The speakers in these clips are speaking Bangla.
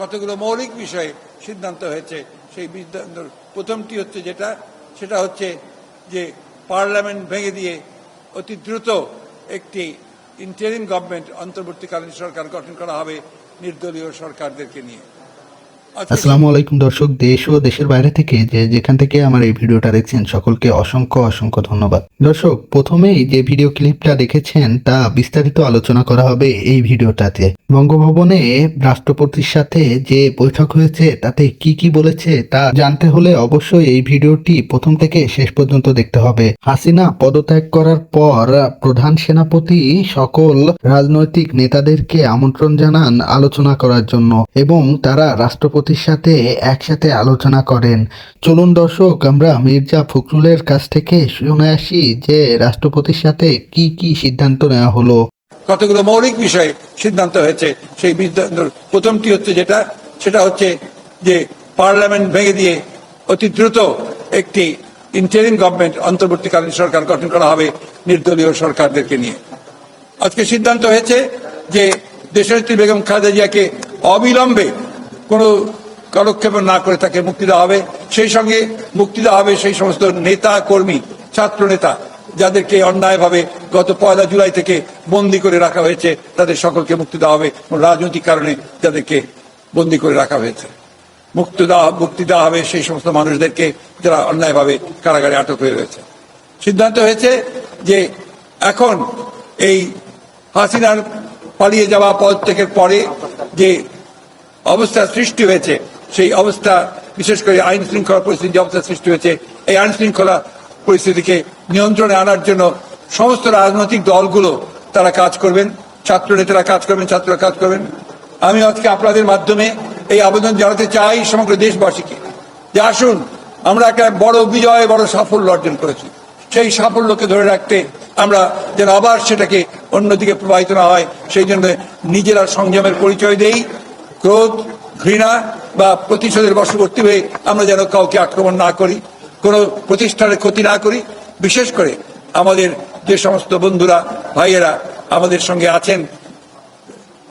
কতগুলো মৌলিক বিষয়ে সিদ্ধান্ত হয়েছে। সেই প্রথমটি হচ্ছে সেটা হচ্ছে যে পার্লামেন্ট ভেঙে দিয়ে অতি দ্রুত একটি ইন্টারিম গভর্নমেন্ট, অন্তর্বর্তীকালীন সরকার গঠন করা হবে নির্দলীয় সরকারদেরকে নিয়ে। আসসালামু আলাইকুম দর্শক, দেশ ও দেশের বাইরে থেকে যেখান থেকে আমার এই ভিডিওটা দেখছেন সকলকে অসংখ্য অসংখ্য ধন্যবাদ। দর্শক, প্রথমেই যে ভিডিও ক্লিপটা দেখেছেন তা বিস্তারিত আলোচনা করা হবে এই ভিডিওটাতে। বঙ্গভবনে রাষ্ট্রপতির সাথে যে বৈঠক হয়েছে তাতে কি কি বলেছে তা জানতে হলে অবশ্যই এই ভিডিওটি প্রথম থেকে শেষ পর্যন্ত দেখতে হবে। হাসিনা পদত্যাগ করার পর প্রধান সেনাপতি সকল রাজনৈতিক নেতাদেরকে আমন্ত্রণ জানান আলোচনা করার জন্য এবং তারা রাষ্ট্রপতির সাথে একসাথে আলোচনা করেন। চলুন দর্শক, আমরা মির্জা ফখরুলের কাছ থেকে শুনে আসি যে রাষ্ট্রপতির সাথে কি কি সিদ্ধান্ত নেওয়া হলো। কতগুলো মৌলিক বিষয়ে সিদ্ধান্ত হয়েছে। সেই প্রথমটি হচ্ছে সেটা হচ্ছে যে পার্লামেন্ট ভেঙে দিয়ে অতি দ্রুত একটি ইন্টারিম গভর্নমেন্ট, অন্তর্বর্তীকালীন সরকার গঠন করা হবে নির্দলীয় সরকারদেরকে নিয়ে। আজকে সিদ্ধান্ত হয়েছে যে দেশনেত্রী বেগম খালেদা জিয়াকে অবিলম্বে কোনো কালক্ষেপ না করে তাকে মুক্তি দেওয়া হবে। সেই সঙ্গে মুক্তি দেওয়া হবে সেই সমস্ত নেতা কর্মী, ছাত্র নেতা যাদেরকে অন্যায়ভাবে গত 1 জুলাই থেকে বন্দী করে রাখা হয়েছে, তাদের সকলকে মুক্তি দেওয়া হবে। রাজনৈতিক কারণে যাদেরকে বন্দী করে রাখা হয়েছে মুক্তি দেওয়া হবে সেই সমস্ত মানুষদেরকে যারা অন্যায়ভাবে কারাগারে আটক হয়ে রয়েছে। সিদ্ধান্ত হয়েছে যে এখন এই হাসিনার পালিয়ে যাওয়া পদত্যাগের পরে যে অবস্থা সৃষ্টি হয়েছে, সেই অবস্থা, বিশেষ করে আইন শৃঙ্খলা পরিস্থিতি যে অবস্থা সৃষ্টি হয়েছে, এই আইন শৃঙ্খলা পরিস্থিতিকে নিয়ন্ত্রণে আনার জন্য সমস্ত রাজনৈতিক দলগুলো তারা কাজ করবেন, ছাত্র নেতারা কাজ করবেন, ছাত্ররা কাজ করবেন। আমি আজকে আপনাদের মাধ্যমে এই আবেদন জানাতে চাই সমগ্র দেশবাসীকে যে আসুন, আমরা একটা বড় বিজয়, বড় সাফল্য অর্জন করেছি। সেই সাফল্যকে ধরে রাখতে আমরা যেন আবার সেটাকে অন্যদিকে প্রবাহিত না হয়, সেই জন্য নিজেরা সংযমের পরিচয় দেই। ক্রোধ, ঘৃণা বা প্রতিশোধের বশবর্তী হয়ে আমরা যেন কাউকে আক্রমণ না করি, কোনো প্রতিষ্ঠানের ক্ষতি না করি। বিশেষ করে আমাদের যে সমস্ত বন্ধুরা, ভাইয়েরা আমাদের সঙ্গে আছেন,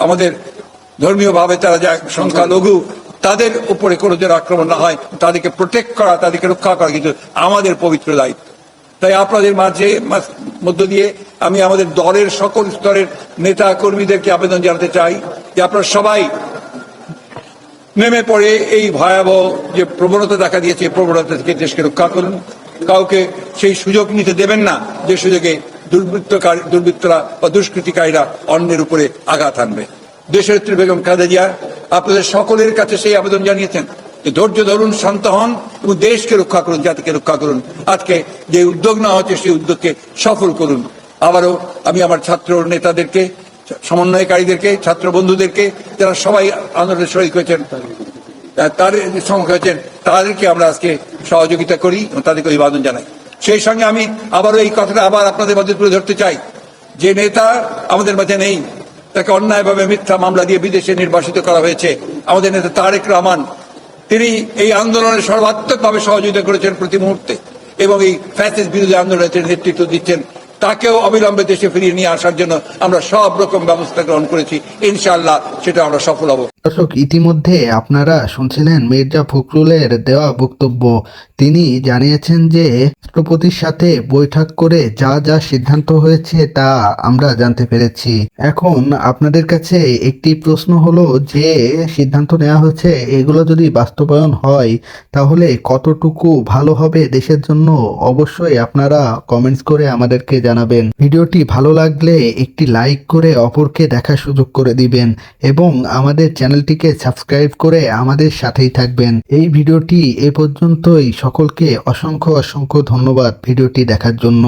আমাদের ধর্মীয়ভাবে তারা যা সংখ্যালঘু, তাদের উপরে কোনো যেন আক্রমণ না হয়, তাদেরকে প্রোটেক্ট করা, তাদেরকে রক্ষা করা কিন্তু আমাদের পবিত্র দায়িত্ব। তাই আপনাদের মধ্য দিয়ে আমি আমাদের দলের সকল স্তরের নেতা কর্মীদেরকে আবেদন জানাতে চাই যে আপনারা সবাই নেমে পড়ে এই ভয়াবহ যে প্রবণতা দেখা দিয়েছে, প্রবণতা থেকে দেশকে রক্ষা করুন। কাউকে সেই সুযোগ নিতে দেবেন না যে সুযোগে দুর্বৃত্তরা বা দুষ্কৃতিকারীরা অন্যের উপরে আঘাত আনবে। দেশনেত্রী বেগম খালেদা জিয়া আপনাদের সকলের কাছে সেই আবেদন জানিয়েছেন যে ধৈর্য ধরুন, শান্ত হন এবং দেশকে রক্ষা করুন, জাতিকে রক্ষা করুন। আজকে যে উদ্যোগ নেওয়া হচ্ছে সেই উদ্যোগকে সফল করুন। আবারও আমি আমার ছাত্র নেতাদেরকে, সমন্বয়কারীদেরকে, ছাত্র বন্ধুদেরকে যারা সবাই আন্দোলনে শরিক হয়েছেন, তাদেরকে আমরা আজকে সহযোগিতা করি এবং তাদেরকে অভিবাদন জানাই। সেই সঙ্গে আমি আবারও এই কথাটা আবার আপনাদের মধ্যে তুলে ধরতে চাই, যে নেতা আমাদের মাঝে নেই, তাকে অন্যায়ভাবে মিথ্যা মামলা দিয়ে বিদেশে নির্বাসিত করা হয়েছে, আমাদের নেতা তারেক রহমান, তিনি এই আন্দোলনে সর্বাত্মকভাবে সহযোগিতা করেছেন প্রতি মুহূর্তে এবং এই ফ্যাসিস্ট বিরোধী আন্দোলনের নেতৃত্ব দিচ্ছেন। তাকেও অবিলম্বে দেশে ফিরিয়ে নিয়ে আসার জন্য আমরা সব রকম ব্যবস্থা গ্রহণ করেছি। ইনশাআল্লাহ সেটা আমরা সফল হব। দর্শক, ইতিমধ্যে আপনারা শুনছিলেন মির্জা ফখরুলের দেওয়া বক্তব্য। তিনি জানিয়েছেন যে রাষ্ট্রপতির সাথে বৈঠক করে যা যা সিদ্ধান্ত হয়েছে তা আমরা জানতে পেরেছি। এখন আপনাদের কাছে একটি প্রশ্ন হলো যে সিদ্ধান্ত নেওয়া হয়েছে, এগুলো যদি বাস্তবায়ন হয় তাহলে কতটুকু ভালো হবে দেশের জন্য? অবশ্যই আপনারা কমেন্টস করে আমাদেরকে জানাবেন। ভিডিওটি ভালো লাগলে একটি লাইক করে অপরকে দেখার সুযোগ করে দিবেন এবং আমাদের চ্যানেলটিকে সাবস্ক্রাইব করে আমাদের সাথেই থাকবেন। এই ভিডিওটি এ পর্যন্তই। সকলকে অসংখ্য অসংখ্য ধন্যবাদ ভিডিওটি দেখার জন্য।